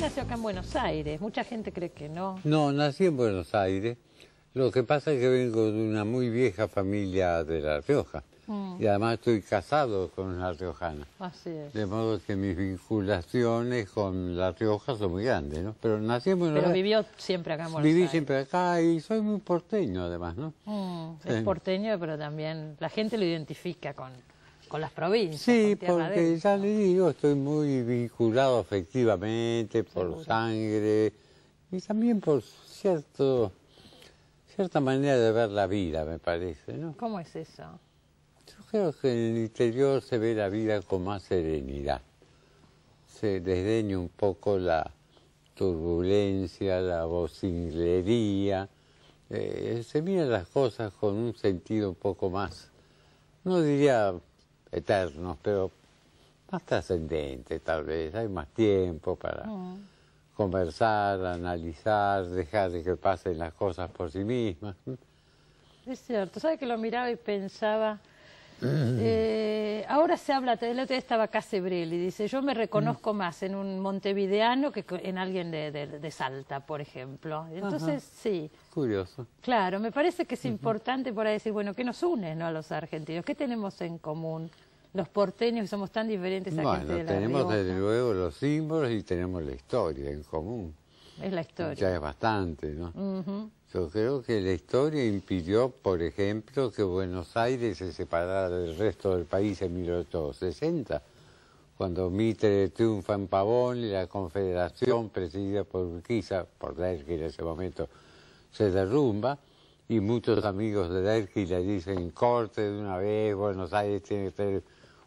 nació acá en Buenos Aires, mucha gente cree que no. No, nací en Buenos Aires. Lo que pasa es que vengo de una muy vieja familia de La Rioja. Y además estoy casado con una riojana. Así es. De modo que mis vinculaciones con La Rioja son muy grandes, ¿no? Pero nací en Buenos Aires. Pero vivió siempre acá en Buenos Aires. Viví siempre acá y soy muy porteño además, ¿no? Es porteño, pero también la gente lo identifica con las provincias. Sí, con Tierra porque del ya le digo, estoy muy vinculado afectivamente por Seguro. sangre y también por cierta manera de ver la vida, me parece, ¿no? ¿Cómo es eso? Yo creo que en el interior se ve la vida con más serenidad. Se desdeña un poco la turbulencia, la vocinglería. Se miran las cosas con un sentido un poco más, no diría eternos, pero más trascendente tal vez. Hay más tiempo para conversar, analizar, dejar de que pasen las cosas por sí mismas. Es cierto, ¿sabe que lo miraba y pensaba? Ahora se habla, el otro día estaba Casebrel y dice, yo me reconozco más en un montevideano que en alguien de Salta, por ejemplo. Entonces, sí. Curioso. Claro, me parece que es importante por ahí decir, bueno, ¿qué nos une, no, a los argentinos? ¿Qué tenemos en común? Los porteños que somos tan diferentes a gente de La tenemos Rioja. desde luego los símbolos y tenemos la historia en común. Es la historia. Ya es bastante, ¿no? Yo creo que la historia impidió, por ejemplo, que Buenos Aires se separara del resto del país en 1860, cuando Mitre triunfa en Pavón y la Confederación, presidida por Urquiza, por Derqui en ese momento, se derrumba, y muchos amigos de Derqui le dicen, corte de una vez, Buenos Aires tiene que ser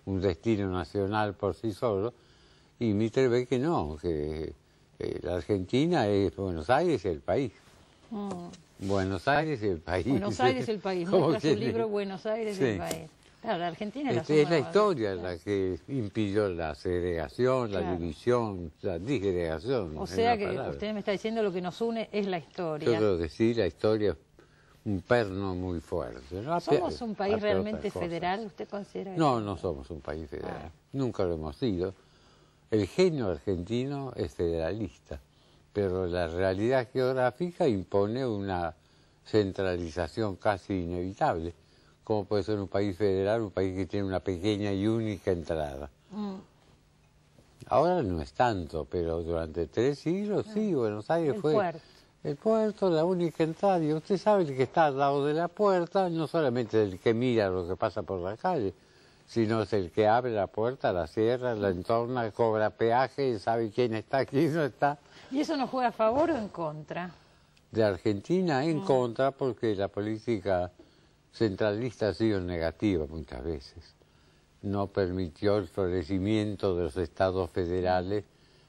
un destino nacional por sí solo, y Mitre ve que no, que la Argentina es Buenos Aires y el país. Buenos Aires y el país. Buenos Aires y el país. Muestra su libro Buenos Aires y el país. Claro, la Argentina es la Es la historia la que impidió la segregación, la división, la disgregación. O sea que usted me está diciendo lo que nos une es la historia. Yo creo que sí, la historia es un perno muy fuerte, ¿no? ¿Somos un país realmente federal? ¿Usted considera eso? No, no somos un país federal. Nunca lo hemos sido. El genio argentino es federalista, pero la realidad geográfica impone una centralización casi inevitable. ¿Cómo puede ser un país federal, un país que tiene una pequeña y única entrada? Ahora no es tanto, pero durante 3 siglos sí, Buenos Aires fue el puerto, la única entrada. Y usted sabe que está al lado de la puerta, no solamente el que mira lo que pasa por la calle, sino es el que abre la puerta, la cierra, la entorna, cobra peaje, sabe quién está, quién no está. ¿Y eso nos juega a favor o en contra? De Argentina en contra, porque la política centralista ha sido negativa muchas veces. No permitió el florecimiento de los estados federales,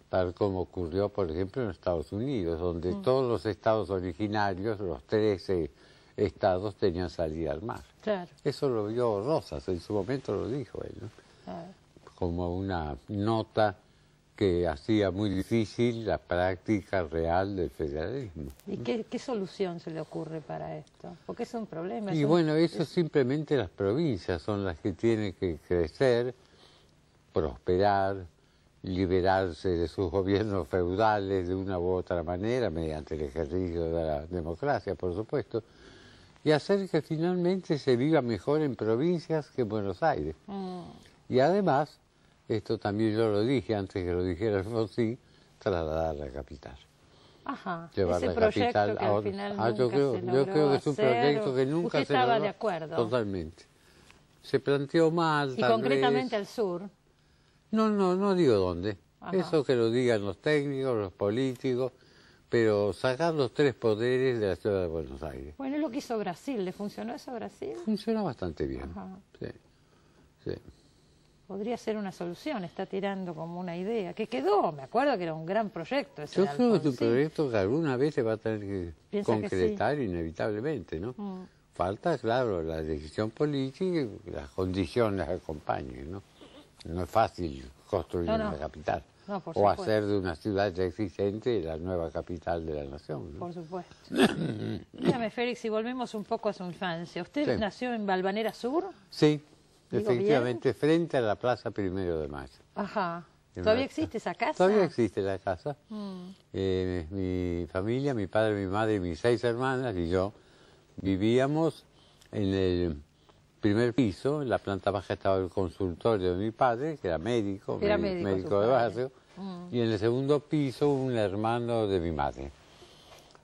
tal como ocurrió, por ejemplo, en Estados Unidos, donde todos los estados originarios, los 13 estados, tenían salida al mar. Claro. Eso lo vio Rosas, en su momento lo dijo él, ¿no? Claro. Como una nota que hacía muy difícil la práctica real del federalismo. ¿Y qué solución se le ocurre para esto? Porque es un problema. Y bueno, eso simplemente las provincias son las que tienen que crecer, prosperar, liberarse de sus gobiernos feudales de una u otra manera, mediante el ejercicio de la democracia, por supuesto, y hacer que finalmente se viva mejor en provincias que en Buenos Aires. Y además, esto también yo lo dije antes que lo dijera Alfonsín, trasladar la capital. Ajá, Llevar ese la proyecto capital que al final nunca yo creo que es un proyecto que nunca ¿Usted se estaba logró. de acuerdo? Totalmente. Se planteó mal, Y concretamente al sur. No digo dónde. Ajá. Eso que lo digan los técnicos, los políticos, pero sacar los 3 poderes de la ciudad de Buenos Aires. Bueno, es lo que hizo Brasil. ¿Le funcionó eso a Brasil? Funciona bastante bien. Ajá. Sí. Podría ser una solución, está tirando como una idea, que quedó, me acuerdo que era un gran proyecto ese Yo de creo que es un Alfonsín. proyecto que alguna vez se va a tener que Piensa que concretar inevitablemente, ¿no? Falta, claro, la decisión política y las condiciones acompañen, ¿no? No es fácil construir una capital. No, por o supuesto. hacer de una ciudad ya existente la nueva capital de la nación, ¿no? Por supuesto. Dígame, Félix, si volvemos un poco a su infancia. ¿Usted nació en Balvanera Sur? Sí, ¿Digo efectivamente, frente a la Plaza 1 de Mayo. Ajá. ¿Todavía existe esa casa? Todavía existe la casa. Mi familia, mi padre, mi madre y mis 6 hermanas y yo vivíamos en el primer piso. En la planta baja estaba el consultorio de mi padre, que era médico, médico de barrio, y en el segundo piso un hermano de mi madre.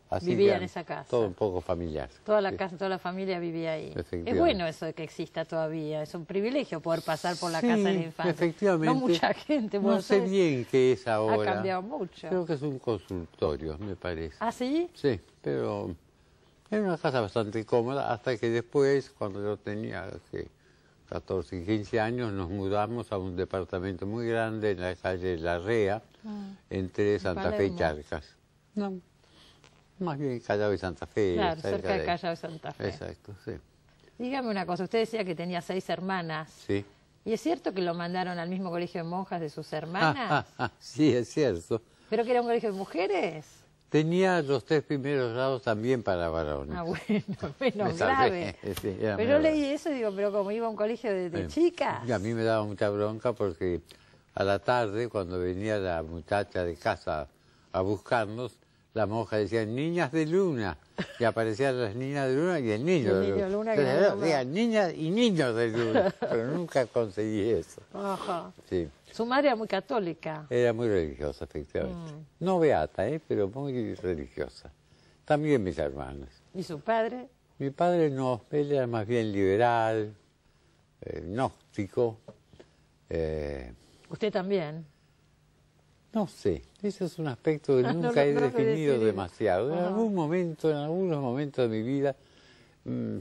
Así vivía en esa casa. Todo un poco familiar. Toda la casa, toda la familia vivía ahí. Es bueno eso de que exista todavía. Es un privilegio poder pasar por la casa de la infancia. Efectivamente. No mucha gente. No sé bien qué es ahora. Ha cambiado mucho. Creo que es un consultorio, me parece. ¿Ah, sí? Sí, pero era una casa bastante cómoda hasta que después, cuando yo tenía 14 y 15 años, nos mudamos a un departamento muy grande en la calle La Rea, entre Santa Fe y Charcas. No. Más bien Callao y Santa Fe. Claro, cerca de Callao y Santa Fe. Exacto, sí. Dígame una cosa, usted decía que tenía 6 hermanas. Sí. ¿Y es cierto que lo mandaron al mismo colegio de monjas de sus hermanas? Sí, es cierto. ¿Pero que era un colegio de mujeres? Tenía los 3 primeros grados también para varones. Ah, bueno, menos grave. Sí, pero yo leí eso y digo, pero como iba a un colegio de chicas. Y a mí me daba mucha bronca porque a la tarde, cuando venía la muchacha de casa a buscarnos, la monja decía, niñas de luna, y aparecían las niñas de luna y el niño de luna. Decía, niñas y niños de luna, pero nunca conseguí eso. Ajá. Sí. Su madre era muy católica. Era muy religiosa, efectivamente. No beata, pero muy religiosa. También mis hermanos. ¿Y su padre? Mi padre no, él era más bien liberal, gnóstico. ¿Usted también? No sé, ese es un aspecto que nunca he definido demasiado. En algunos momentos de mi vida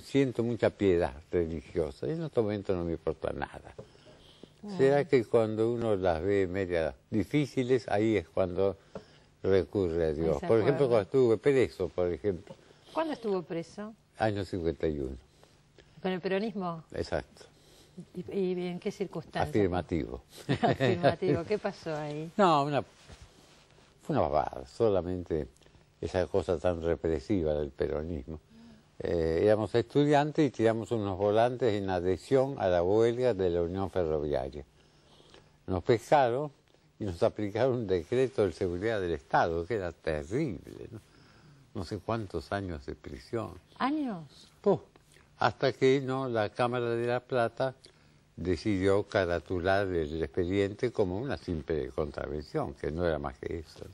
siento mucha piedad religiosa y en otro momento no me importa nada. ¿Será que cuando uno las ve medias difíciles, ahí es cuando recurre a Dios? Por ejemplo, cuando estuve preso, por ejemplo. ¿Cuándo estuvo preso? Año 51. ¿Con el peronismo? Exacto. ¿Y en qué circunstancias? Afirmativo. Afirmativo. ¿Qué pasó ahí? No, fue una babada, solamente esa cosa tan represiva del peronismo. Éramos estudiantes y tiramos unos volantes en adhesión a la huelga de la Unión Ferroviaria. Nos pescaron y nos aplicaron un decreto de seguridad del Estado, que era terrible, no sé cuántos años de prisión. ¿Años? Hasta que la Cámara de La Plata decidió caratular el expediente como una simple contravención, que no era más que eso.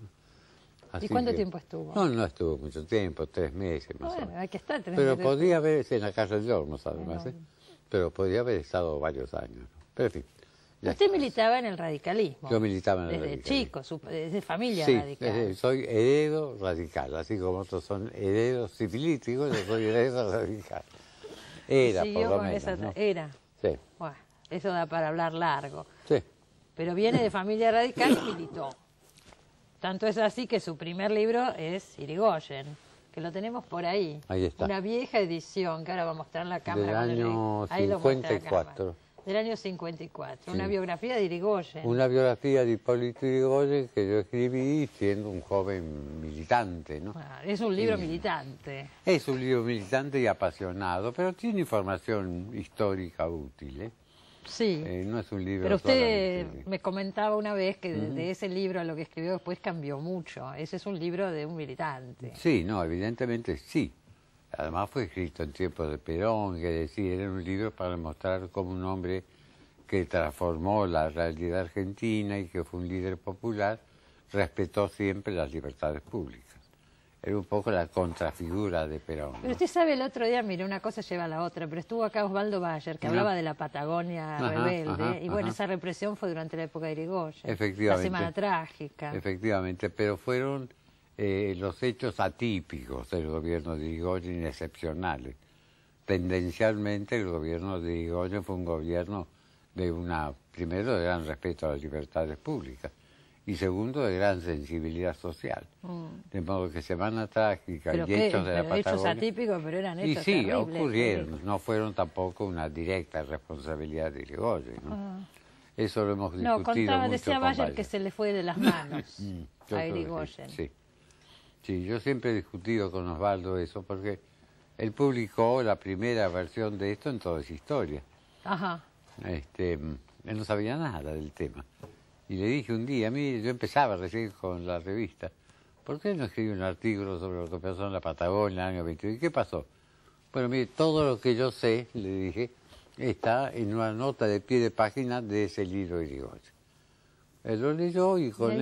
Así ¿Y cuánto tiempo estuvo? No estuvo mucho tiempo, 3 meses más o menos. Hay que estar 3 pero meses. podía haber, en la cárcel de Olmos además, pero podía haber estado varios años. Pero en fin. Usted militaba en el radicalismo. Yo militaba en el radicalismo. Desde chico, desde familia Sí, radical. soy heredo radical, así como otros son heredos sifilíticos, yo soy heredo radical. Era, por lo menos, ¿no? Era. Sí. Bueno, eso da para hablar largo. Sí. Pero viene de familia radical y militó. Tanto es así que su primer libro es Irigoyen, que lo tenemos por ahí. Ahí está. Una vieja edición, que ahora va a mostrar en la cámara. Del año 54. Del año 54, sí. Una biografía de Irigoyen. Una biografía de Hipólito Yrigoyen que yo escribí siendo un joven militante, ¿no? Es un libro militante. Es un libro militante y apasionado, pero tiene información histórica útil, ¿eh? Sí. No es un libro. Pero usted me comentaba una vez que de ese libro a lo que escribió después cambió mucho. Ese es un libro de un militante. Sí, no, evidentemente sí. Además fue escrito en tiempos de Perón, que decir, era un libro para mostrar cómo un hombre que transformó la realidad argentina y que fue un líder popular, respetó siempre las libertades públicas. Era un poco la contrafigura de Perón, ¿no? Pero usted sabe, el otro día, mire, una cosa lleva a la otra, pero estuvo acá Osvaldo Bayer, que hablaba de la Patagonia rebelde, y bueno, esa represión fue durante la época de Irigoyen. Efectivamente. La Semana Trágica. Efectivamente, pero fueron los hechos atípicos del gobierno de Irigoyen excepcionales. Tendencialmente el gobierno de Irigoyen fue un gobierno primero de gran respeto a las libertades públicas y segundo de gran sensibilidad social. De modo que Semana Trágica y hechos de la Patagonia... hechos atípicos, pero eran hechos terribles. Ocurrieron, no fueron tampoco una directa responsabilidad de Irigoyen, ¿no? Eso lo hemos discutido mucho. Decía Bayer que se le fue de las manos a Irigoyen. Sí. Sí, yo siempre he discutido con Osvaldo eso, porque él publicó la primera versión de esto en toda su historia. Ajá. Él no sabía nada del tema. Y le dije un día, mire, yo empezaba recién con la revista, ¿por qué no escribí un artículo sobre lo que pasó en la Patagonia en el año 21? ¿Y qué pasó? Bueno, mire, todo lo que yo sé, le dije, está en una nota de pie de página de ese libro de Irigoyen. Él lo leyó y con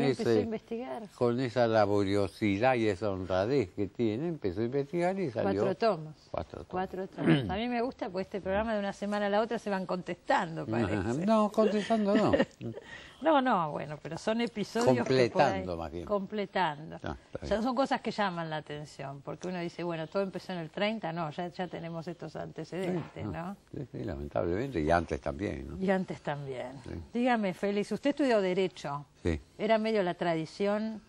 esa laboriosidad y esa honradez que tiene, empezó a investigar y salió... 4 tomos. 4 tomos. A mí me gusta porque este programa de una semana a la otra se van contestando, parece. No, contestando no. No, bueno, pero son episodios completando más bien. Completando. O sea, son cosas que llaman la atención, porque uno dice, bueno, todo empezó en el 30, no, ya tenemos estos antecedentes, ¿no? Sí, lamentablemente, y antes también, ¿no? Y antes también. Sí. Dígame, Félix, usted estudió Derecho. Sí. ¿Era medio la tradición?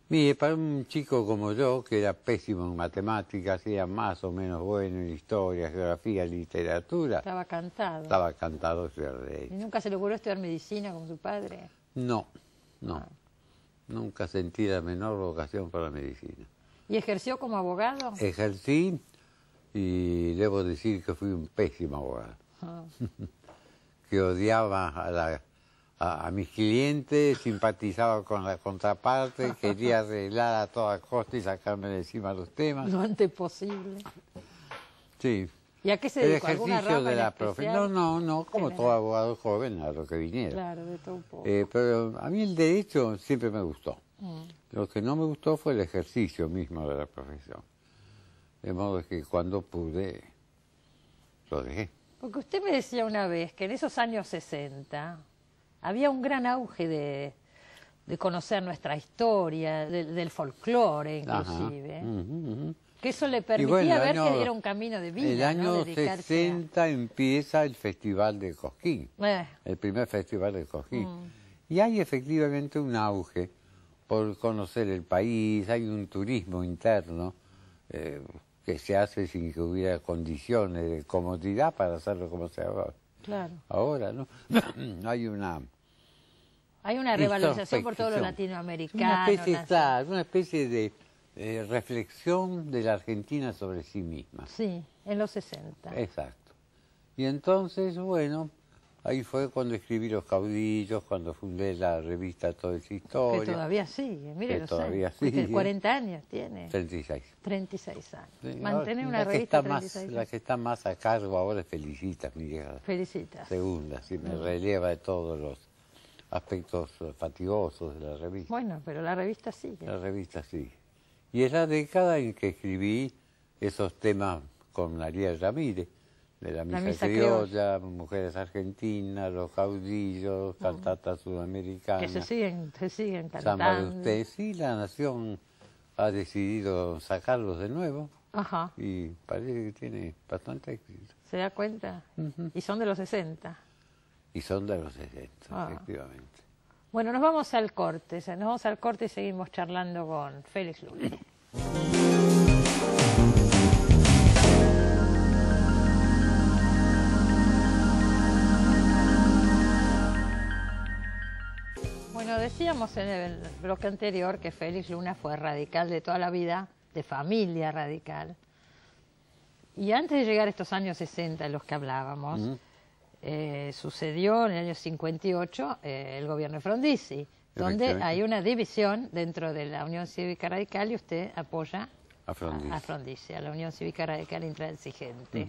Mire, para un chico como yo, que era pésimo en matemáticas, era más o menos bueno en historia, geografía, literatura... Estaba cantado. Estaba cantado estudiar Derecho. ¿Y nunca se le ocurrió estudiar medicina como su padre? No. Nunca sentí la menor vocación para la medicina. ¿Y ejerció como abogado? Ejercí y debo decir que fui un pésimo abogado. Que odiaba a mis clientes, simpatizaba con la contraparte, quería arreglar a toda costa y sacarme de encima los temas. Lo antes posible. Sí. ¿Y a qué se dedicó? El ejercicio de la profesión. No, como todo abogado joven, a lo que viniera. Claro, de todo un poco. Pero a mí el derecho siempre me gustó. Lo que no me gustó fue el ejercicio mismo de la profesión. De modo que cuando pude, lo dejé. Porque usted me decía una vez que en esos años 60 había un gran auge de conocer nuestra historia, del folclore inclusive. Que eso le permitía ver que era un camino de vida. El año ¿no? 60 empieza el Festival de Cosquín, el primer Festival de Cosquín. Y hay efectivamente un auge por conocer el país, hay un turismo interno que se hace sin que hubiera condiciones de comodidad para hacerlo como se hace ahora, ¿no? Hay una revalorización por todo lo latinoamericano. Una especie de reflexión de la Argentina sobre sí misma. Sí, en los 60. Exacto. Y entonces, bueno, ahí fue cuando escribí Los Caudillos, cuando fundé la revista Toda esa Historia. Que todavía sigue, mire, que todavía sigue. 40 años tiene. 36. 36 años. Sí, mantener una revista 36 años. La que está más a cargo ahora es Felicitas, mi hija. Felicitas. Segunda, sí, me releva de todos los aspectos fatigosos de la revista. Bueno, pero la revista sigue. La revista sigue. Y es la década en que escribí esos temas con Ariel Ramírez, de la misa criolla, Mujeres Argentinas, Los Caudillos, Cantata Sudamericana. Que se siguen cantando. Samba de usted. Sí, la Nación ha decidido sacarlos de nuevo. Y parece que tiene bastante éxito. ¿Se da cuenta? Y son de los 60. Y son de los 60, efectivamente. Bueno, nos vamos al corte, y seguimos charlando con Félix Luna. Bueno, decíamos en el bloque anterior que Félix Luna fue radical de toda la vida, de familia radical. Y antes de llegar a estos años 60 en los que hablábamos, sucedió en el año 58 el gobierno de Frondizi, donde hay una división dentro de la Unión Cívica Radical y usted apoya a Frondizi, a la Unión Cívica Radical Intransigente.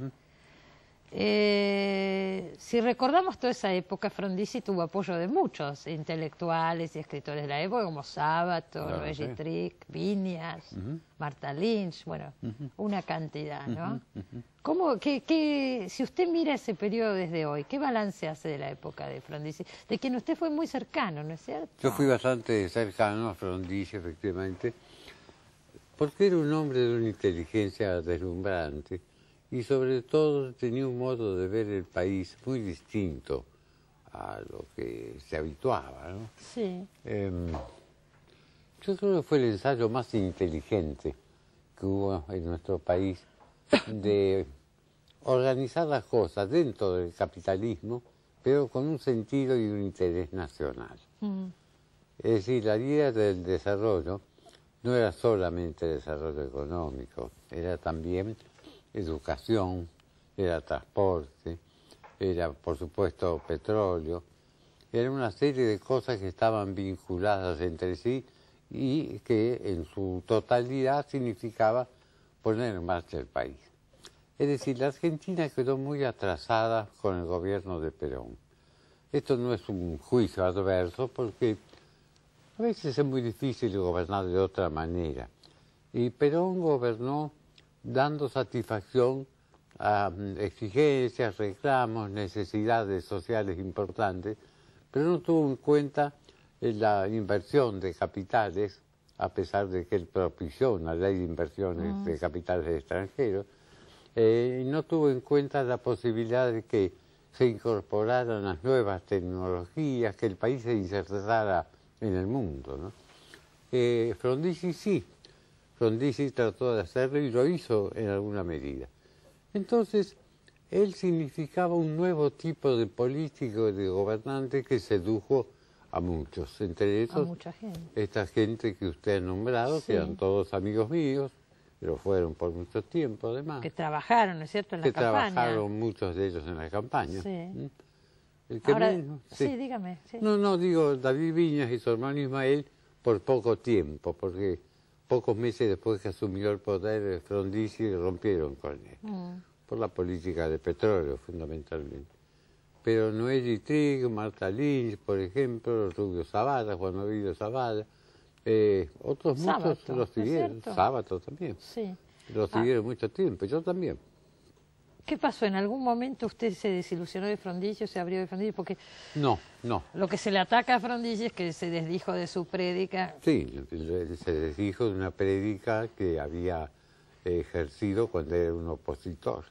Si recordamos toda esa época, Frondizi tuvo apoyo de muchos intelectuales y escritores de la época, como Sábato, Noé Trick, Viñas, Marta Lynch, bueno, una cantidad, ¿no? Si usted mira ese periodo desde hoy, ¿qué balance hace de la época de Frondizi? De quien usted fue muy cercano, ¿no es cierto? Yo fui bastante cercano a Frondizi, efectivamente, porque era un hombre de una inteligencia deslumbrante. Y sobre todo tenía un modo de ver el país muy distinto a lo que se habituaba, ¿no? Sí. Yo creo que fue el ensayo más inteligente que hubo en nuestro país de organizar las cosas dentro del capitalismo, pero con un sentido y un interés nacional. Es decir, la idea del desarrollo no era solamente desarrollo económico, era también educación, era transporte, era por supuesto petróleo, Era una serie de cosas que estaban vinculadas entre sí y que en su totalidad significaba poner en marcha el país. Es decir, la Argentina quedó muy atrasada con el gobierno de Perón. Esto no es un juicio adverso porque a veces es muy difícil gobernar de otra manera. Y Perón gobernó dando satisfacción a exigencias, reclamos, necesidades sociales importantes, pero no tuvo en cuenta la inversión de capitales, a pesar de que él propició una ley de inversiones de capitales extranjeros, y no tuvo en cuenta la posibilidad de que se incorporaran las nuevas tecnologías, que el país se insertara en el mundo, ¿no? Frondizi sí, Frondizi trató de hacerlo y lo hizo en alguna medida. Entonces, él significaba un nuevo tipo de político y de gobernante que sedujo a muchos, entre esos, mucha gente. Esta gente que usted ha nombrado, sí, que eran todos amigos míos, pero fueron por mucho tiempo además. Que trabajaron, ¿no es cierto?, en la campaña. Que trabajaron muchos de ellos en la campaña. Sí. El que Ahora, menos, sí, dígame. Sí. No, digo, David Viñas y su hermano Ismael por poco tiempo, porque pocos meses después que asumió el poder, Frondizi rompieron con él, por la política de petróleo fundamentalmente. Pero Noel Trigg, Marta Lynch, por ejemplo, Rubio Zabala, Juan Ovidio Zabala, otros muchos los siguieron, Sábato también, sí, los siguieron mucho tiempo, yo también. ¿Qué pasó? ¿En algún momento usted se desilusionó de Frondizi o se abrió de Frondizi? Porque no. Lo que se le ataca a Frondizi es que se desdijo de su prédica. Sí, se desdijo de una prédica que había ejercido cuando era un opositor.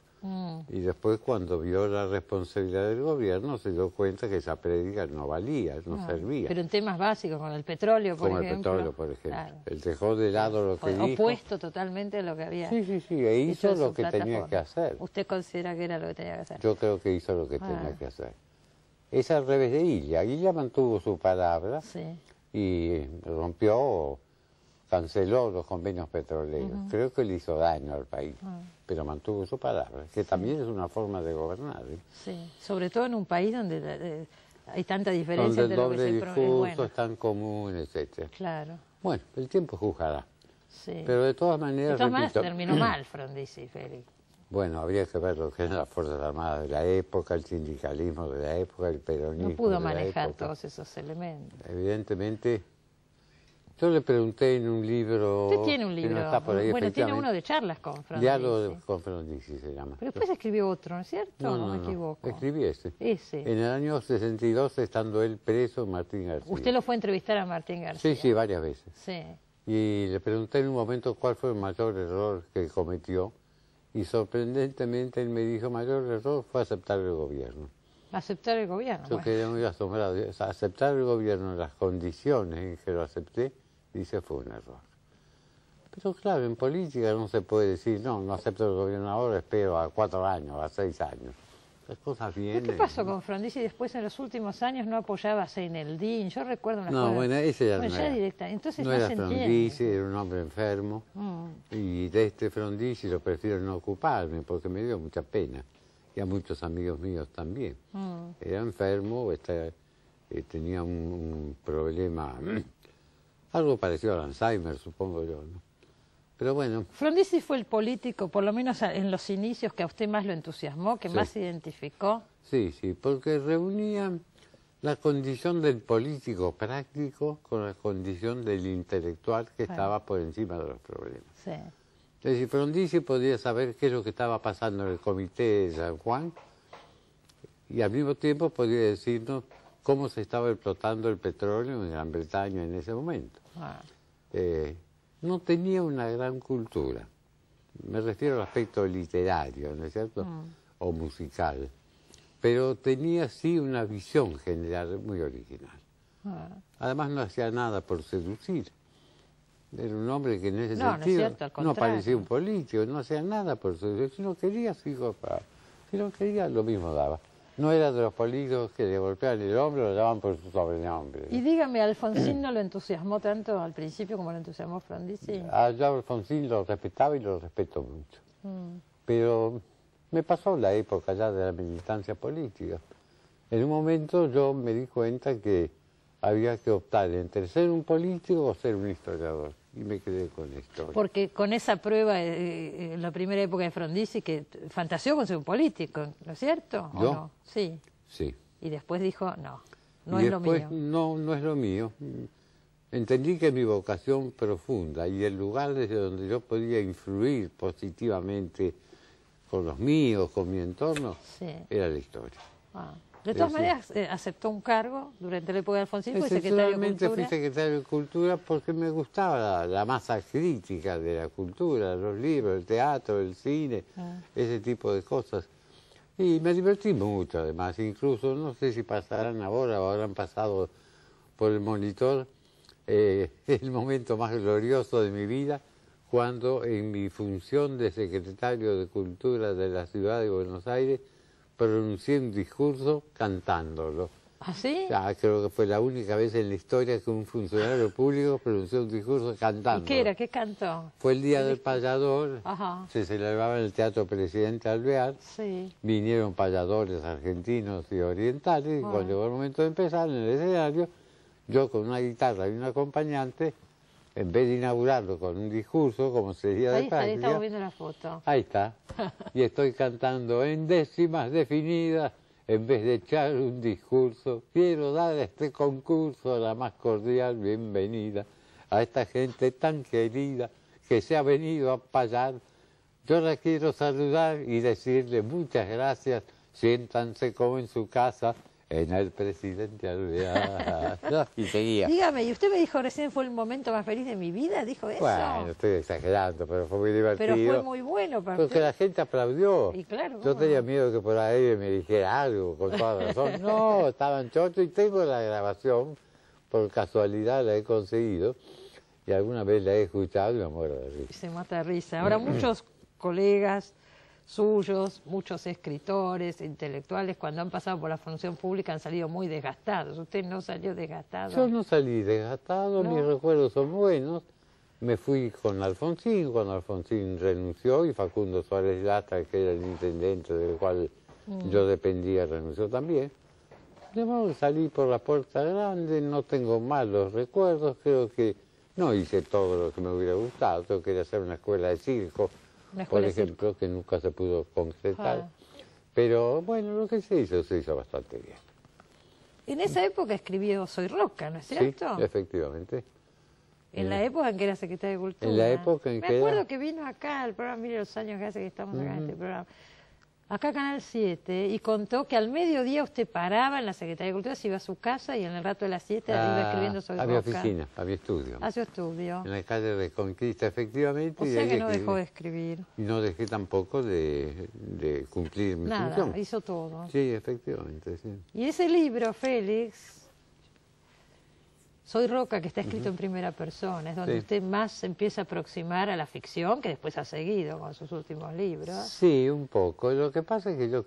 Y después, cuando vio la responsabilidad del gobierno, se dio cuenta que esa prédica no valía, no servía. Pero en temas básicos, con el petróleo, por ejemplo. Como el petróleo, por ejemplo. Claro. Él dejó de lado lo que dijo. Opuesto totalmente a lo que había. Sí, e hizo lo que tenía que hacer. ¿Usted considera que era lo que tenía que hacer? Yo creo que hizo lo que tenía que hacer. Es al revés de Illa. Illa mantuvo su palabra y rompió, canceló los convenios petroleros. Creo que le hizo daño al país, pero mantuvo su palabra, que también es una forma de gobernar. Sí, sobre todo en un país donde hay tanta diferencia entre lo que se promete. Donde el doble discurso es tan común, etc. Claro. Bueno, el tiempo juzgará. Sí. Pero de todas maneras, terminó mal Frondizi, Félix. Bueno, habría que ver lo que eran las Fuerzas Armadas de la época, el sindicalismo de la época, el peronismo. No pudo manejar todos esos elementos. Evidentemente. Yo le pregunté en un libro... Usted tiene un libro. Que no está por ahí, bueno, tiene uno de charlas con Frondizi. Diálogo con Frondizi se llama. Pero después escribió otro, ¿no es cierto? No, me equivoco. Escribí ese. Ese. En el año 62, estando él preso, Martín García. ¿Usted lo fue a entrevistar a Martín García? Sí, varias veces. Sí. Y le pregunté en un momento cuál fue el mayor error que cometió. Y sorprendentemente él me dijo, el mayor error fue aceptar el gobierno. ¿Aceptar el gobierno? Yo quedé muy asombrado. Aceptar el gobierno en las condiciones en que lo acepté, dice, fue un error. Pero claro, en política no se puede decir, no acepto el gobierno ahora, espero a 4 años, a 6 años. Las cosas vienen. ¿Qué pasó con Frondizi? Después, en los últimos años, no apoyaba a Seineldín. Yo recuerdo una cosa. No, bueno, ese ya no era. Directa. Entonces no ya era se Frondizi, era un hombre enfermo. Y de este Frondizi lo prefiero no ocuparme, porque me dio mucha pena. Y a muchos amigos míos también. Era enfermo, tenía un problema, algo parecido al Alzheimer, supongo yo, ¿no? Pero bueno. Frondizi fue el político, por lo menos en los inicios, que a usted más lo entusiasmó, que más se identificó. Sí, porque reunía la condición del político práctico con la condición del intelectual que estaba por encima de los problemas. Sí. Es decir, Frondizi podía saber qué es lo que estaba pasando en el comité de San Juan y al mismo tiempo podía decirnos cómo se estaba explotando el petróleo en Gran Bretaña en ese momento. No tenía una gran cultura, me refiero al aspecto literario, ¿no es cierto?, o musical, pero tenía sí una visión general muy original. Además no hacía nada por seducir, era un hombre que en ese sentido no parecía un político, no hacía nada por seducir, si no quería, si no quería, lo mismo daba. No era de los políticos que le golpeaban el hombro, lo llamaban por su sobrenombre. Y dígame, ¿Alfonsín no lo entusiasmó tanto al principio como lo entusiasmó Frondizi? Yo a Alfonsín lo respetaba y lo respeto mucho. Pero me pasó la época ya de la militancia política. En un momento yo me di cuenta que había que optar entre ser un político o ser un historiador, y me quedé con la historia. Porque con esa prueba, en la primera época de Frondizi, que fantaseó con ser un político, ¿no es cierto? ¿O ¿Yo? no? Sí. Sí. Y después dijo, no y es lo después, mío. no es lo mío. Entendí que mi vocación profunda y el lugar desde donde yo podía influir positivamente con los míos, con mi entorno, Sí. era la historia. Ah. De todas maneras, aceptó un cargo durante la época de Alfonsín, fue secretario de Excepcionalmente Cultura. fui secretario de Cultura porque me gustaba la masa crítica de la cultura, los libros, el teatro, el cine, ese tipo de cosas. Y me divertí mucho, además, incluso, no sé si pasarán ahora o habrán pasado por el monitor, el momento más glorioso de mi vida, cuando en mi función de secretario de Cultura de la ciudad de Buenos Aires, pronuncié un discurso cantándolo. ¿Ah, sí? Ya, creo que fue la única vez en la historia que un funcionario público pronunció un discurso cantando. ¿Y qué era? ¿Qué cantó? Fue el Día del Payador, Ajá. se celebraba en el Teatro Presidente Alvear, Sí. vinieron payadores argentinos y orientales, y cuando llegó el momento de empezar en el escenario, yo con una guitarra y un acompañante, en vez de inaugurarlo con un discurso, como sería de Ahí práctica, estamos viendo la foto. ahí está, y estoy cantando en décimas definidas, en vez de echar un discurso, quiero dar a este concurso la más cordial bienvenida a esta gente tan querida que se ha venido a payar. Yo la quiero saludar y decirle muchas gracias, siéntanse como en su casa, en el Presidente Alvear. Y seguía. Dígame, y usted me dijo recién fue el momento más feliz de mi vida, ¿dijo eso? Bueno, estoy exagerando, pero fue muy divertido. Pero fue muy bueno para Porque usted. la gente aplaudió. Y claro, Yo tenía miedo que por ahí me dijera algo, con toda razón. No, estaban chochos y tengo la grabación, por casualidad la he conseguido, y alguna vez la he escuchado y me muero de risa. Se mata de risa. Ahora muchos colegas suyos, muchos escritores, intelectuales, cuando han pasado por la función pública han salido muy desgastados. ¿Usted no salió desgastado? Yo no salí desgastado, No. mis recuerdos son buenos. Me fui con Alfonsín, cuando Alfonsín renunció, y Facundo Suárez Lastra, que era el intendente del cual yo dependía, renunció también. De modo que salí por la puerta grande, no tengo malos recuerdos, creo que no hice todo lo que me hubiera gustado. Yo quería hacer una escuela de circo, Una por escuela de ejemplo, que nunca se pudo concretar. Ah. Pero bueno, lo que se hizo bastante bien. En esa época escribió Soy Roca, ¿no es cierto? Sí, efectivamente. En la época en que era secretario de Cultura. En la época en Me que acuerdo era- que vino acá al programa, mire los años que hace que estamos acá en este programa, acá a Canal 7, y contó que al mediodía usted paraba en la Secretaría de Cultura, se iba a su casa y en el rato de las 7 iba escribiendo Soy a mi Roca. oficina, a mi estudio. A su estudio. En la calle Reconquista, efectivamente. O y sea ahí que no escribí. dejó de escribir. Y no dejé tampoco de cumplir mi Nada, función. hizo todo. Sí, efectivamente, sí. Y ese libro, Félix, Soy Roca, que está escrito en primera persona, es donde Sí. usted más se empieza a aproximar a la ficción, que después ha seguido con sus últimos libros. Sí, un poco. Lo que pasa es que yo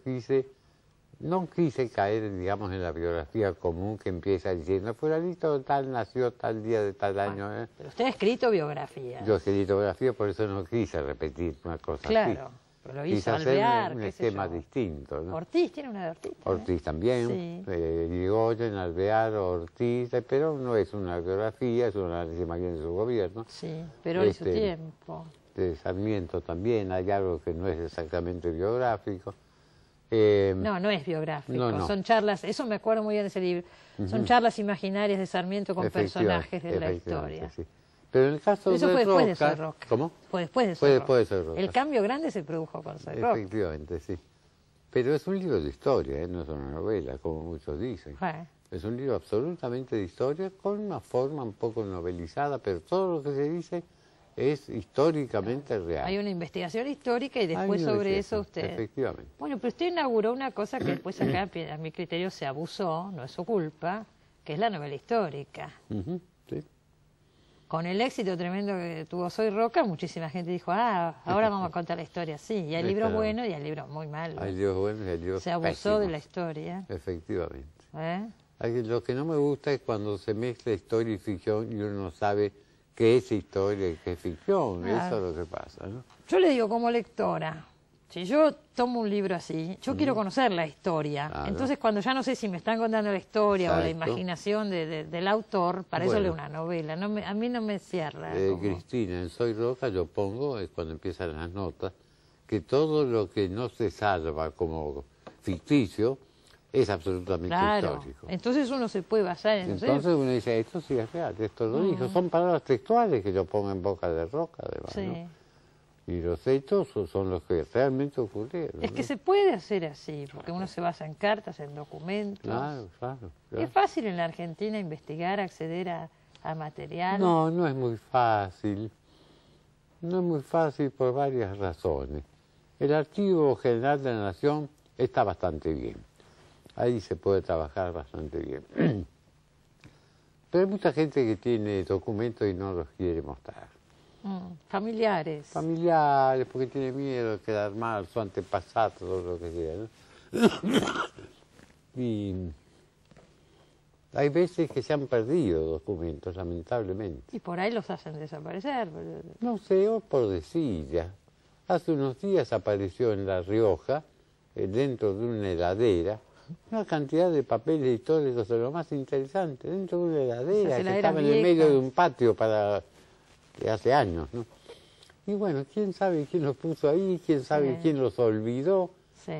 no quise caer, digamos, en la biografía común que empieza diciendo, fulanito tal nació tal día de tal año. Pero usted ha escrito biografías. Yo escribí biografía, por eso no quise repetir una cosa Claro, así. pero lo Quise hizo hacer Alvear, un qué sé esquema yo. distinto, ¿no? Ortiz, tiene una de Ortiz. ¿eh? Ortiz también, Sí. Irigoyen, Alvear, Ortiz, pero no es una biografía, es un análisis más bien de su gobierno. Sí, pero en su Este, tiempo. De Sarmiento también, hay algo que no es exactamente biográfico. No, no es biográfico, No. son charlas, eso me acuerdo muy bien de ese libro, son charlas imaginarias de Sarmiento con personajes de la Efectivamente, historia. sí. Pero en el caso Eso de fue después de Roca, Soy Roca. ¿Cómo? Fue después de Fue Soy después de Roca. Soy Roca. El cambio grande se produjo con Soy Roca. Efectivamente, sí. Pero es un libro de historia, no es una novela, como muchos dicen. Bueno, Es un libro absolutamente de historia, con una forma un poco novelizada, pero todo lo que se dice es históricamente real. hay una investigación histórica y Hay después una sobre investigación, eso usted... Efectivamente. Bueno, pero usted inauguró una cosa que después acá, a mi criterio, se abusó, no es su culpa, que es la novela histórica. Ujú, sí. Con el éxito tremendo que tuvo Soy Roca, muchísima gente dijo, ahora vamos a contar la historia así. Y hay libros Claro. buenos y hay libros muy malos. Hay libros buenos y hay libros Se abusó de la pésimos. historia. Efectivamente. ¿Eh? Lo que no me gusta es cuando se mezcla historia y ficción y uno no sabe qué es historia y qué es ficción. Claro. Eso es lo que pasa, ¿no? Yo le digo como lectora, Si yo tomo un libro así, yo quiero conocer la historia. Claro. Entonces, cuando ya no sé si me están contando la historia o la Exacto. imaginación del autor, para eso Bueno. leo una novela. No a mí no me cierra. como- Cristina, en Soy Roja yo pongo, cuando empiezan las notas, que todo lo que no se salva como ficticio es absolutamente Claro. histórico. Entonces uno se puede basar en eso. Entonces uno dice, esto sí es real, esto lo dijo. Son palabras textuales que yo pongo en boca de Roca, además, Sí. ¿no? Y los hechos son los que realmente ocurrieron. Es que ¿no? se puede hacer así, porque uno se basa en cartas, en documentos. Claro, claro. ¿Es fácil en la Argentina investigar, acceder a material? No, no es muy fácil. No es muy fácil por varias razones. El Archivo General de la Nación está bastante bien. Ahí se puede trabajar bastante bien. Pero hay mucha gente que tiene documentos y no los quiere mostrar. Familiares. Familiares, porque tiene miedo de quedar mal, su antepasado, todo lo que sea, ¿no? Y hay veces que se han perdido documentos, lamentablemente. Y por ahí los hacen desaparecer. No sé, o por decir ya. Hace unos días apareció en La Rioja, dentro de una heladera, una cantidad de papeles históricos de lo más interesante, dentro de una heladera Esas que heladeras estaba en el medio viejas. de un patio de hace años, ¿no? Y bueno, quién sabe quién los puso ahí, quién sabe Sí. quién los olvidó. Sí.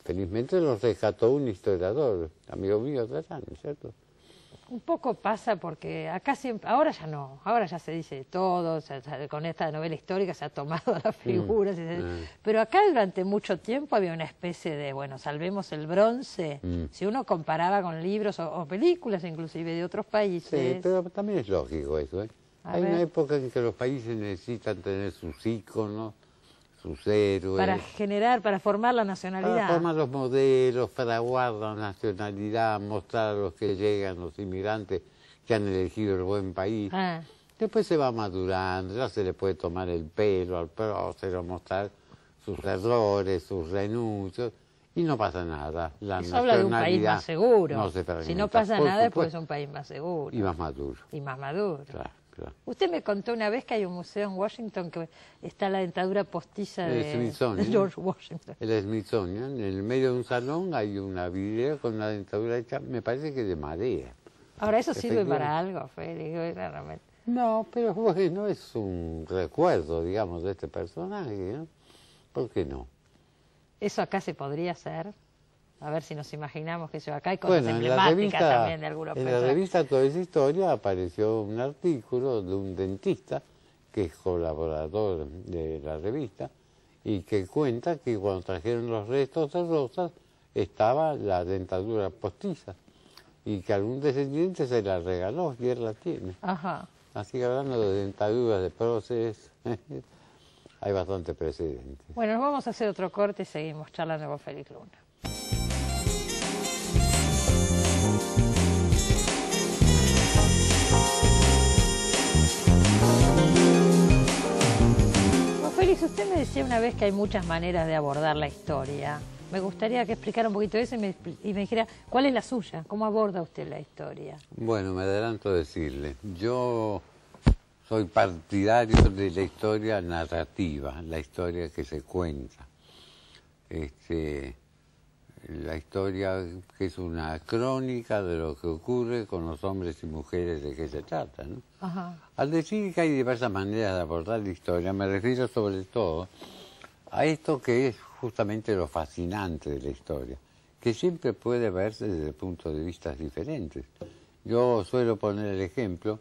Felizmente los rescató un historiador, amigo mío de allá, ¿no es cierto? Un poco pasa porque acá siempre, ahora ya no, ahora ya se dice de todo, con esta novela histórica se ha tomado las figuras, pero acá durante mucho tiempo había una especie de, bueno, salvemos el bronce, si uno comparaba con libros o películas inclusive de otros países. Sí, pero también es lógico eso, ¿eh? A Hay ver. una época en que los países necesitan tener sus íconos, sus héroes, Para generar, para formar la nacionalidad. para formar los modelos, para guardar la nacionalidad, mostrar a los que llegan, los inmigrantes que han elegido el buen país. Ah, Después se va madurando, ya se le puede tomar el pelo al prócer, mostrar sus errores, sus renuncios, y no pasa nada. La eso habla de un país nacionalidad más seguro. no se Si fragmenta, no pasa por nada, después es supuesto, un país más seguro. y más maduro. Y más maduro. Claro, claro. Usted me contó una vez que hay un museo en Washington que está la dentadura postiza El de Smithsonian. George Washington. El Smithsonian, en el medio de un salón hay una vidriera con una dentadura hecha, me parece que de madera. Ahora, ¿eso sirve Efectivamente. para algo, Félix? Realmente. No, pero bueno, es un recuerdo, digamos, de este personaje, ¿no? ¿Por qué no? ¿Eso acá se podría hacer? A ver si nos imaginamos que acá hay cosas Bueno, emblemáticas también de algunos en la personajes. revista Toda esa historia apareció un artículo de un dentista que es colaborador de la revista y que cuenta que cuando trajeron los restos de Rosas estaba la dentadura postiza y que algún descendiente se la regaló y él la tiene. Ajá. Así que hablando de dentaduras, de próceres, hay bastante precedentes. Bueno, nos vamos a hacer otro corte y seguimos charlando con Félix Luna. Bueno, Félix, usted me decía una vez que hay muchas maneras de abordar la historia. Me gustaría que explicara un poquito eso y me dijera cuál es la suya, cómo aborda usted la historia. Bueno, me adelanto a decirle, yo soy partidario de la historia narrativa, la historia que se cuenta. La historia que es una crónica de lo que ocurre con los hombres y mujeres de que se trata, ¿no? Ajá. Al decir que hay diversas maneras de abordar la historia, me refiero sobre todo a esto que es justamente lo fascinante de la historia, que siempre puede verse desde puntos de vista diferentes. Yo suelo poner el ejemplo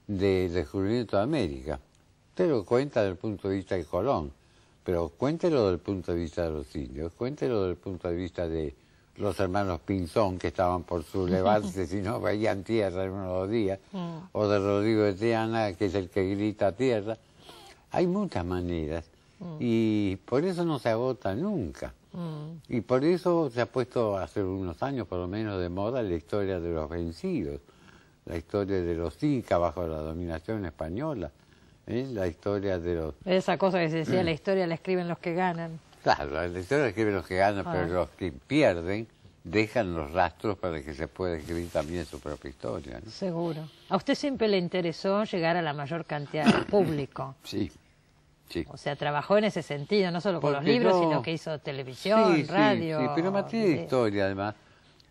del descubrimiento de América. Usted lo cuenta desde el punto de vista de Colón, pero cuéntelo desde el punto de vista de los indios, cuéntelo desde el punto de vista de los hermanos Pinzón que estaban por sublevarse si no veían tierra en uno de los días, o de Rodrigo de Triana, que es el que grita tierra. Hay muchas maneras y por eso no se agota nunca. Y por eso se ha puesto hace unos años por lo menos de moda la historia de los vencidos, la historia de los incas bajo la dominación española, la historia de los... Esa cosa que se decía, la historia la escriben los que ganan. Claro, la historia la escriben los que ganan, pero los que pierden dejan los rastros para que se pueda escribir también su propia historia, ¿no? Seguro. A usted siempre le interesó llegar a la mayor cantidad de público. Sí. Sí. O sea, trabajó en ese sentido, no solo con los Porque libros, yo- sino que hizo televisión, radio. Sí, pero en materia de video. historia, además,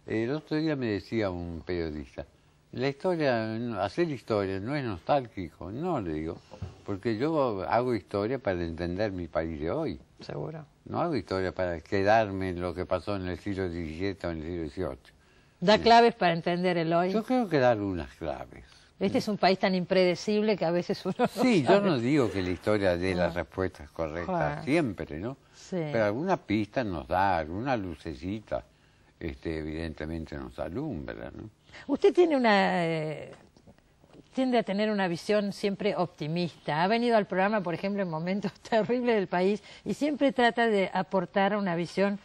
el otro día me decía un periodista, la historia, hacer historia no es nostálgico, no, le digo, porque yo hago historia para entender mi país de hoy, Seguro. no hago historia para quedarme en lo que pasó en el siglo XVII o en el siglo XVIII. Da claves para entender el hoy. Yo creo que dar unas claves. Este es un país tan impredecible que a veces uno no Sí, yo sabe. no digo que la historia dé las respuestas correctas Ah. siempre, ¿no? Sí. Pero alguna pista nos da, alguna lucecita, evidentemente nos alumbra, ¿no? Usted tiene tiende a tener una visión siempre optimista. Ha venido al programa, por ejemplo, en momentos terribles del país y siempre trata de aportar una visión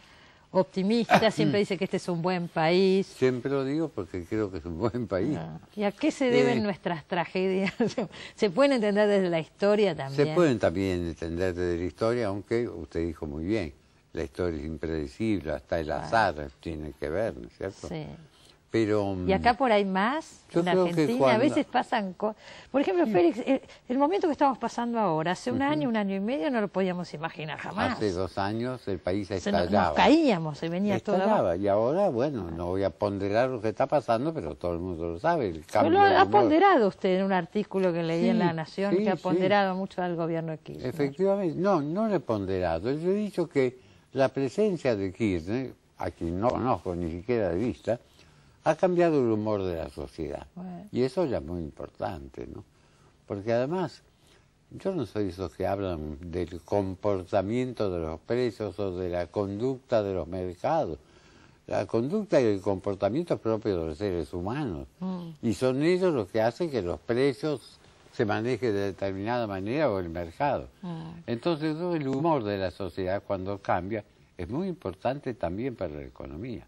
optimista. Siempre dice que este es un buen país. Siempre lo digo porque creo que es un buen país. ¿Y a qué se deben nuestras tragedias? ¿Se pueden entender desde la historia también? Se pueden también entender desde la historia, aunque usted dijo muy bien, la historia es impredecible, hasta el azar tiene que ver, ¿no es cierto? Sí. Pero, ¿Y acá por ahí más? yo En creo que Argentina cuando- a veces pasan cosas. Por ejemplo, Félix, el momento que estamos pasando ahora, hace un año y medio no lo podíamos imaginar jamás. hace 2 años el país Nos estallaba. caíamos, se venía todo abajo. Estallaba, y ahora, bueno, no voy a ponderar lo que está pasando, pero todo el mundo lo sabe. El Pero cambio lo de ha humor. ponderado usted en un artículo que leí en Sí, La Nación, sí, que ha sí. ponderado mucho al gobierno de Kirchner. Efectivamente, no lo he ponderado. Yo he dicho que la presencia de Kirchner, a quien no conozco ni siquiera de vista, ha cambiado el humor de la sociedad. Bueno. Y eso ya es muy importante, ¿no? Porque además, yo no soy esos que hablan del comportamiento de los precios o de la conducta de los mercados. La conducta y el comportamiento es propio de los seres humanos. Y son ellos los que hacen que los precios se manejen de determinada manera o el mercado. Entonces, el humor de la sociedad cuando cambia es muy importante también para la economía.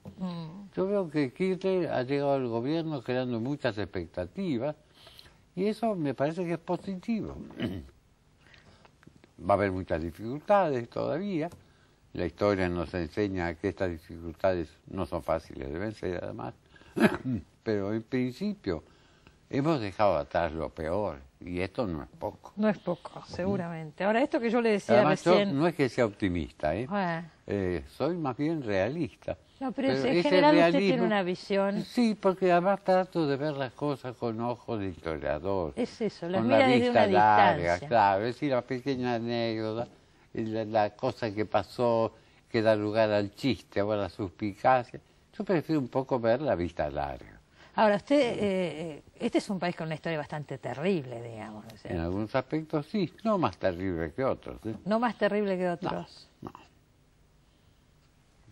Yo veo que Kirchner ha llegado al gobierno creando muchas expectativas y eso me parece que es positivo. Va a haber muchas dificultades todavía. La historia nos enseña que estas dificultades no son fáciles de vencer, además. Pero en principio hemos dejado atrás lo peor y esto no es poco. No es poco, seguramente. Ahora, esto que yo le decía Además, yo recién... no es que sea optimista, Bueno, soy más bien realista. no, pero en ese general usted tiene realismo- una visión... Sí, porque además trato de ver las cosas con ojos de historiador. Es eso, las con mira la desde vista una larga, distancia. claro, es decir, la pequeña anécdota, la cosa que pasó, que da lugar al chiste o a la suspicacia. Yo prefiero un poco ver la vista larga. Ahora, usted, este es un país con una historia bastante terrible, digamos, ¿no es En cierto? algunos aspectos sí, no más terrible que otros. No más terrible que otros. No.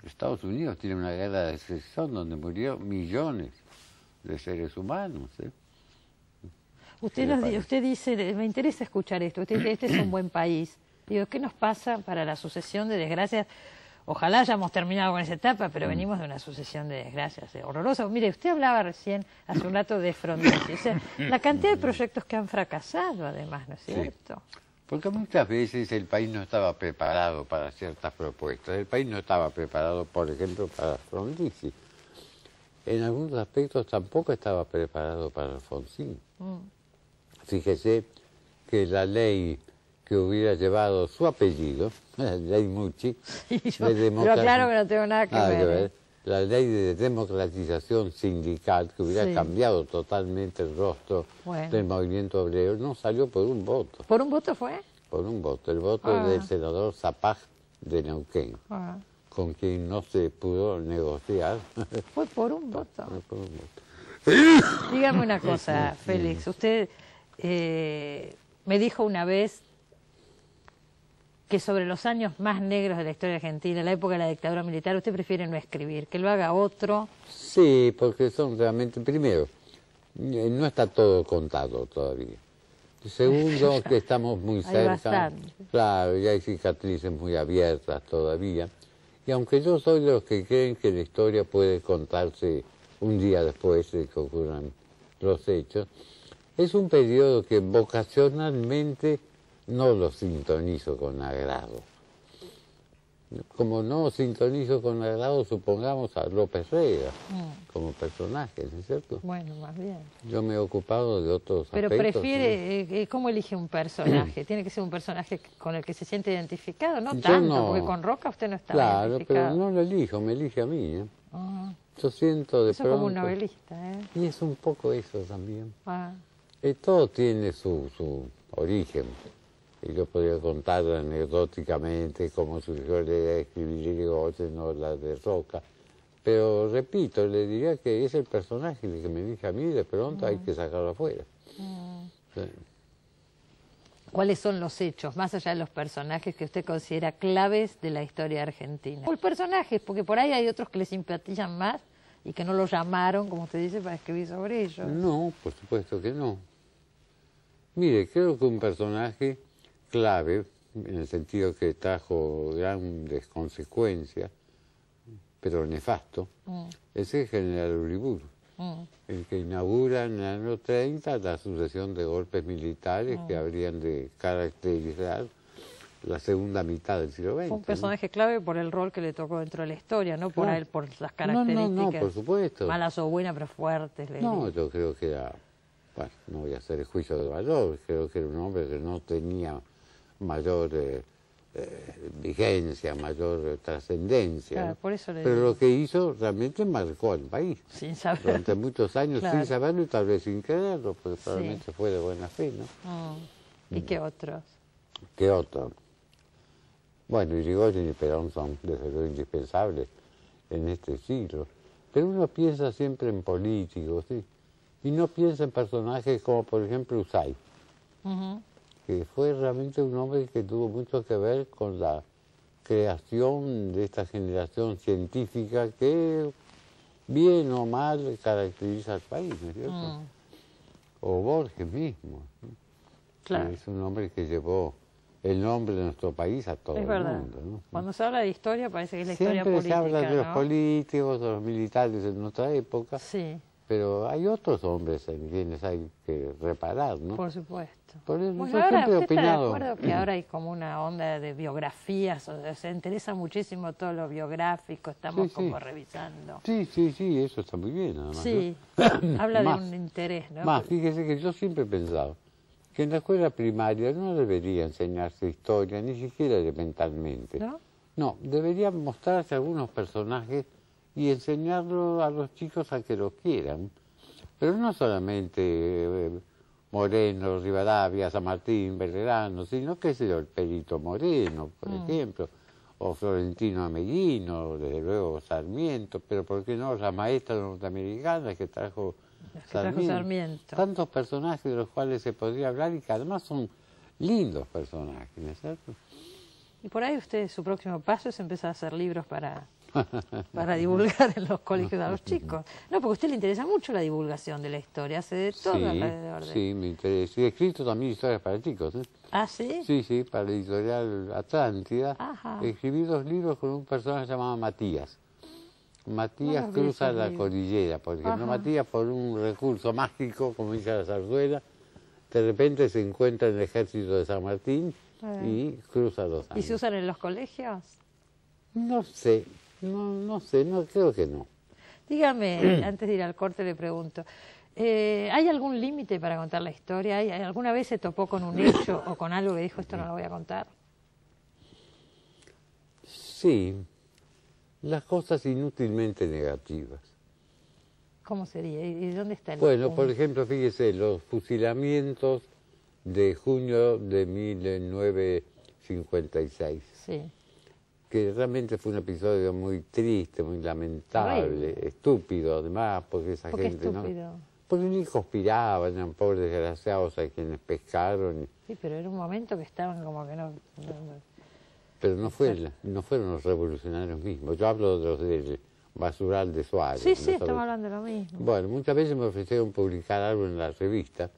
Estados Unidos tiene una guerra de secesión donde murió millones de seres humanos. Usted, ¿Qué le parece? usted dice, me interesa escuchar esto, usted dice, este es un buen país. Digo, ¿qué nos pasa para la sucesión de desgracias? Ojalá hayamos terminado con esa etapa, pero venimos de una sucesión de desgracias horrorosas. Mire, usted hablaba recién, hace un rato, de Frondizi. O sea, la cantidad de proyectos que han fracasado, además, ¿no es cierto? Porque muchas veces el país no estaba preparado para ciertas propuestas. El país no estaba preparado, por ejemplo, para Frondizi. En algunos aspectos tampoco estaba preparado para Alfonsín. Fíjese que la ley que hubiera llevado su apellido, la ley Mucci, Y yo, de pero democracia- claro que no tengo nada que Nada ver. que ver. La ley de democratización sindical, que hubiera Sí. cambiado totalmente el rostro Bueno. del movimiento obrero, no salió por un voto. ¿Por un voto fue? Por un voto, el voto Ah. del senador Zapag de Neuquén, Ah, con quien no se pudo negociar. fue por un voto. Por un voto. Dígame una cosa, Félix. Usted me dijo una vez que sobre los años más negros de la historia argentina, la época de la dictadura militar, usted prefiere no escribir, que lo haga otro. Sí, porque son realmente, primero, no está todo contado todavía. Segundo, que estamos muy Hay cerca. bastante. Claro, y hay cicatrices muy abiertas todavía. Y aunque yo soy de los que creen que la historia puede contarse un día después de que ocurran los hechos, es un periodo que vocacionalmente no lo sintonizo con agrado. como no sintonizo con agrado, supongamos a López Rega como personaje, ¿no es cierto? Bueno, más bien. Yo me he ocupado de otros Pero aspectos. prefiere, ¿cómo elige un personaje? ¿Tiene que ser un personaje con el que se siente identificado? No Yo tanto, no. porque con Roca usted no estaba Claro, identificado. pero no lo elijo, me elige a mí, ¿eh? Ah, Yo siento de eso pronto... como un novelista, ¿eh? Y es un poco eso también. Ah, Todo tiene su origen. Y yo podría contar anecdóticamente cómo surgió la idea de escribir Irigoyen o la de Roca. Pero repito, le diría que es el personaje el que me elige a mí, de pronto hay que sacarlo afuera. Sí. ¿cuáles son los hechos, más allá de los personajes, que usted considera claves de la historia argentina? O personajes, porque por ahí hay otros que le simpatizan más y que no los llamaron, como usted dice, para escribir sobre ellos. No, por supuesto que no. Mire, creo que un personaje clave, en el sentido que trajo grandes consecuencias, pero nefasto, es el general Uriburu, el que inaugura en el año 30 la sucesión de golpes militares que habrían de caracterizar la segunda mitad del siglo XX. Fue un personaje clave por el rol que le tocó dentro de la historia, no por él, por las características. No, por supuesto. Malas o buenas, pero fuertes. No, yo creo que era, bueno, no voy a hacer el juicio de valor, creo que era un hombre que no tenía mayor vigencia, mayor trascendencia. Claro, ¿no? por eso Pero lo que hizo realmente marcó al país. Sin saber. Durante muchos años sin saberlo y tal vez sin quererlo, porque probablemente fue de buena fe, ¿no? ¿Y qué otros? ¿Qué otro? Bueno, Irigoyen y Perón son desde luego indispensables en este siglo. Pero uno piensa siempre en políticos, ¿sí? Y no piensa en personajes como, por ejemplo, Usay, que fue realmente un hombre que tuvo mucho que ver con la creación de esta generación científica que, bien o mal, caracteriza al país, ¿no es cierto? O Borges mismo, ¿no? Claro. Que es un hombre que llevó el nombre de nuestro país a todo el mundo, ¿no? Cuando se habla de historia parece que es la Siempre historia política, se habla de los ¿no? políticos, de los militares de nuestra época, Sí, pero hay otros hombres en quienes hay que reparar, ¿no? por supuesto. Por eso Bueno, yo ahora, siempre he ¿usted está de opinado... acuerdo que ahora hay como una onda de biografías? O sea, se interesa muchísimo todo lo biográfico, estamos como revisando. Sí, eso está muy bien, además. Sí, ¿no? habla Más, de un interés, ¿no? Más, fíjese que yo siempre he pensado que en la escuela primaria no debería enseñarse historia, ni siquiera elementalmente. ¿No? No, deberían mostrarse algunos personajes y enseñarlo a los chicos a que lo quieran. Pero no solamente Moreno, Rivadavia, San Martín, Belgrano, sino, qué sé yo, el Perito Moreno, por ejemplo, o Florentino Ameghino, desde luego Sarmiento, pero ¿por qué no la maestra norteamericana que trajo Sarmiento? Tantos personajes de los cuales se podría hablar y que además son lindos personajes, ¿no es cierto? Y por ahí usted, su próximo paso es empezar a hacer libros para divulgar en los colegios a los chicos. No, porque a usted le interesa mucho la divulgación de la historia, hace de todo alrededor de... Sí, me interesa. Y he escrito también historias para chicos, ¿eh? ¿Ah, sí? Sí, para la editorial Atlántida. Ajá. Escribí 2 libros con un personaje llamado Matías. Matías cruza la cordillera, por ejemplo. Matías, por un recurso mágico, como dice la zarzuela, de repente se encuentra en el ejército de San Martín y cruza los Andes. ¿Y se usan en los colegios? No sé, no creo que no. Dígame, antes de ir al corte le pregunto, ¿hay algún límite para contar la historia? ¿Alguna vez se topó con un hecho o con algo que dijo esto no lo voy a contar? Sí, las cosas inútilmente negativas. ¿Cómo sería? ¿Y dónde está el Bueno, punto? por ejemplo, fíjese, los fusilamientos de junio de 1956. Sí. Que realmente fue un episodio muy triste, muy lamentable, estúpido además, porque esa ¿Por qué gente estúpido? Porque ni conspiraban, eran pobres desgraciados a quienes pescaron. Sí, pero era un momento que estaban como que no... Pero no fueron los revolucionarios mismos, yo hablo de los del basural de Suárez. Sí, estamos hablando de lo mismo. Bueno, muchas veces me ofrecieron publicar algo en la revista.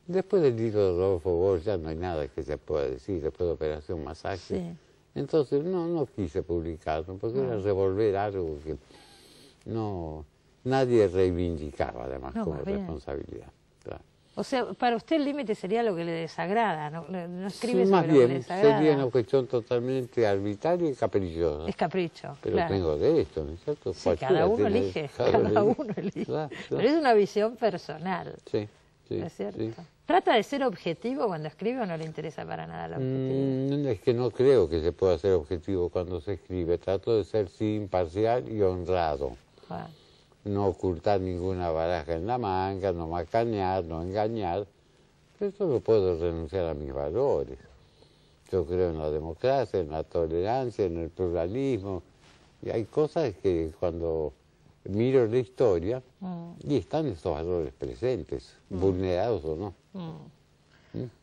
Después del libro de Rodolfo Bosch ya no hay nada que se pueda decir, después de Operación Masacre. Sí. Entonces no quise publicarlo, porque era revolver algo que nadie reivindicaba además como responsabilidad. Claro. O sea, para usted el límite sería lo que le desagrada, no escribe Sí, sobre más lo que le bien, desagrada. sería una cuestión totalmente arbitraria y caprichosa. Es capricho, Pero claro. tengo derecho, ¿no es cierto? Sí, Cualquiera cada uno tiene- elige, cada uno elige. Claro, Pero claro. es una visión personal, Sí, sí, ¿no es cierto? sí. ¿Trata de ser objetivo cuando escribe o no le interesa para nada la objetividad? Es que no creo que se pueda ser objetivo cuando se escribe. Trato de ser sí imparcial y honrado. Ah, No ocultar ninguna baraja en la manga, no macanear, no engañar. Pero eso no puedo renunciar a mis valores. Yo creo en la democracia, en la tolerancia, en el pluralismo. Y hay cosas que cuando miro la historia, y están esos valores presentes, vulnerados o no.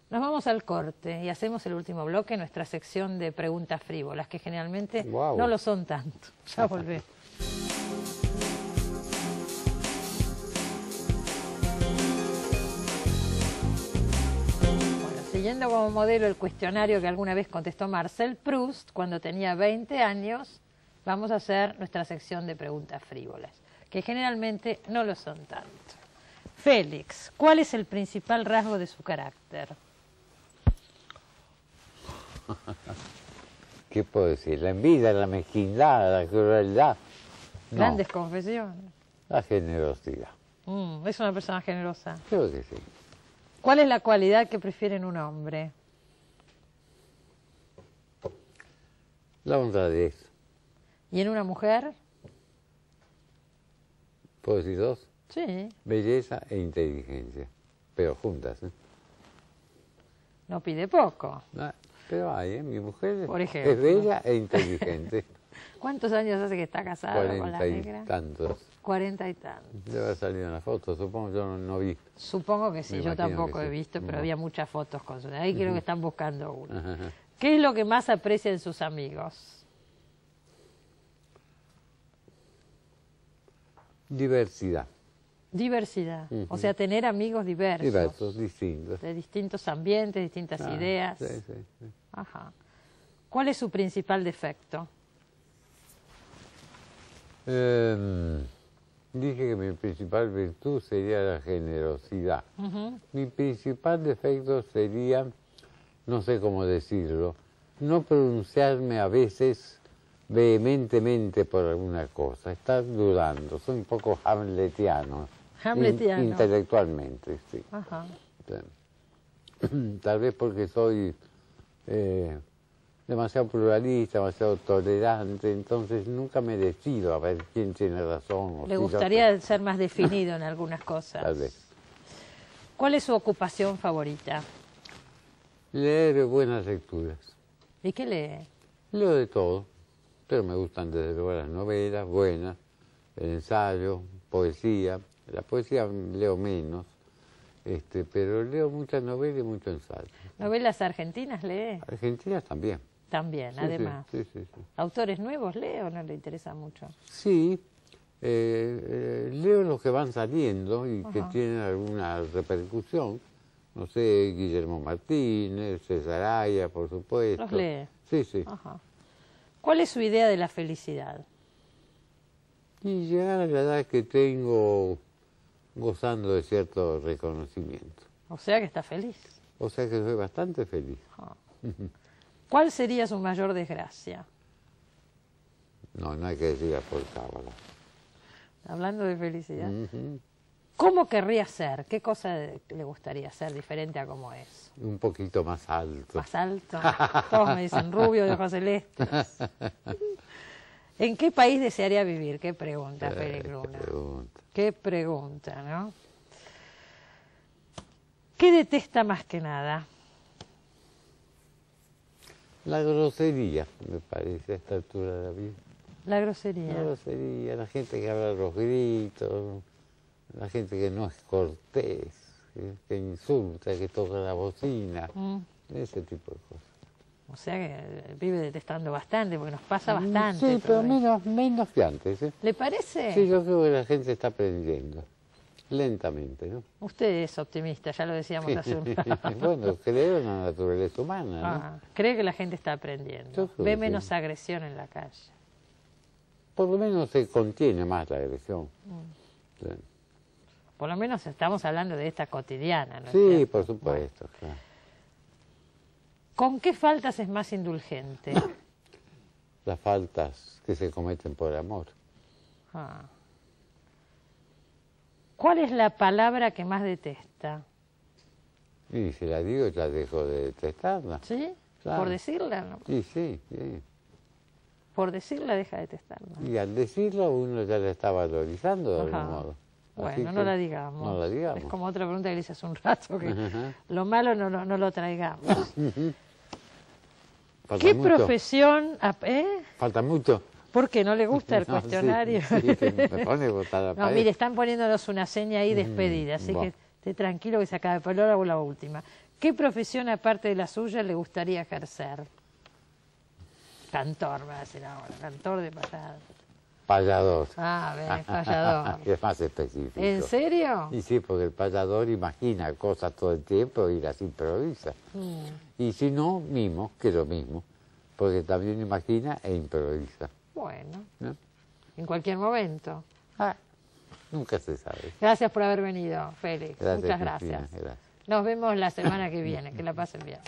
Nos vamos al corte y hacemos el último bloque, nuestra sección de preguntas frívolas, que generalmente Guau. no lo son tanto. Ya volvemos. Bueno, siguiendo como modelo el cuestionario que alguna vez contestó Marcel Proust cuando tenía 20 años, vamos a hacer nuestra sección de preguntas frívolas, que generalmente no lo son tanto. Félix, ¿cuál es el principal rasgo de su carácter? ¿Qué puedo decir? La envidia, la mezquindad, la crueldad. No, Grandes confesiones. la generosidad. Es una persona generosa. Creo que sí. ¿Cuál es la cualidad que prefiere en un hombre? La honradez. ¿Y en una mujer? ¿Puedo decir dos? Sí, Belleza e inteligencia. Pero juntas, ¿eh? no pide poco. Ah, pero hay, ¿eh? Mi mujer Por ejemplo. es bella e inteligente. ¿Cuántos años hace que está casado con la 40 y negra? tantos. 40 y tantos. Debe haber salido en la foto, supongo, yo no vi. Supongo que sí, Me yo imagino tampoco que he sí. visto, pero No. había muchas fotos con su... Ahí creo que están buscando una. Ajá, ajá. ¿Qué es lo que más aprecia en sus amigos? Diversidad. Diversidad. O sea, tener amigos diversos. Diversos, distintos. De distintos ambientes, distintas Ah, ideas. Sí, sí, sí. Ajá. ¿Cuál es su principal defecto? Dije que mi principal virtud sería la generosidad. Mi principal defecto sería, no sé cómo decirlo, no pronunciarme a veces vehementemente por alguna cosa, estar dudando, soy un poco hamletiano. Hamletiano. Intelectualmente, sí. Ajá. Tal vez porque soy demasiado pluralista, demasiado tolerante, entonces nunca me decido a ver quién tiene razón. O Le si yo gustaría ser más definido en algunas cosas. Tal vez. ¿Cuál es su ocupación favorita? Leer buenas lecturas. ¿Y qué lee? Leo de todo, pero me gustan desde luego las novelas buenas, el ensayo, poesía. La poesía leo menos, pero leo muchas novelas y mucho ensayo. ¿Novelas argentinas lee? Argentinas también. También, Sí, además. Sí, sí, sí. ¿Autores nuevos lee o no le interesa mucho? Sí, leo los que van saliendo y que Ajá. tienen alguna repercusión. No sé, Guillermo Martínez, César Aya, por supuesto. Los lee. Sí, sí. Ajá. ¿Cuál es su idea de la felicidad? Y llegar a la edad que tengo gozando de cierto reconocimiento. O sea que está feliz. O sea que soy bastante feliz. ¿Cuál sería su mayor desgracia? No, no hay que decir por cábala. Hablando de felicidad. Ujú. ¿Cómo querría ser? ¿Qué cosa le gustaría ser diferente a cómo es? Un poquito más alto. ¿Más alto? Todos me dicen rubio, de ojos celestes. ¿En qué país desearía vivir? Qué pregunta, Félix Qué Luna. pregunta. Qué pregunta, ¿no? ¿Qué detesta más que nada? La grosería, me parece, a esta altura de la vida. La grosería. La grosería, la gente que habla a los gritos, la gente que no es cortés, que insulta, que toca la bocina, ese tipo de cosas. O sea que vive detestando bastante, porque nos pasa bastante. Sí, pero todo esto. menos que antes. ¿Eh? ¿Le parece? Sí, yo creo que la gente está aprendiendo, lentamente, ¿no? Usted es optimista, ya lo decíamos hace un rato. Bueno, creo en la naturaleza humana, ¿no? Ah, ¿cree que la gente está aprendiendo? Yo creo ¿Ve que menos sí. agresión en la calle? Por lo menos se contiene más la agresión. Sí. Por lo menos estamos hablando de esta cotidiana, ¿no es Sí, cierto? por supuesto, claro. ¿Con qué faltas es más indulgente? Las faltas que se cometen por amor. Ah. ¿Cuál es la palabra que más detesta? Y si la digo, ya dejo de detestarla. ¿Sí? Claro. ¿Por decirla? ¿No? Y sí, sí. Por decirla deja de detestarla. Y al decirlo uno ya la está valorizando de Ajá. algún modo. Así Bueno, que no la digamos. No la digamos. Es como otra pregunta que le hice hace un rato, que Ajá. lo malo no lo traigamos. Falta ¿Qué mucho. profesión? Falta mucho. ¿Por qué no le gusta el No, cuestionario? Sí, sí, que me pone a botar la No, pared. mire, están poniéndonos una seña ahí despedida, así bueno. que esté tranquilo que se acaba. Pero ahora hago la última. ¿Qué profesión, aparte de la suya, le gustaría ejercer? Cantor, va a decir ahora, cantor de payadas. Payador. Ah, ven, payador. Es más específico. ¿En serio? Y sí, porque el payador imagina cosas todo el tiempo y las improvisa. Y si no, mimo, que es lo mismo, porque también imagina e improvisa. Bueno, ¿No? en cualquier momento. Ah, nunca se sabe. Gracias por haber venido, Félix. Gracias, Muchas Cristina, gracias. gracias. Nos vemos la semana que viene. Que la pasen bien.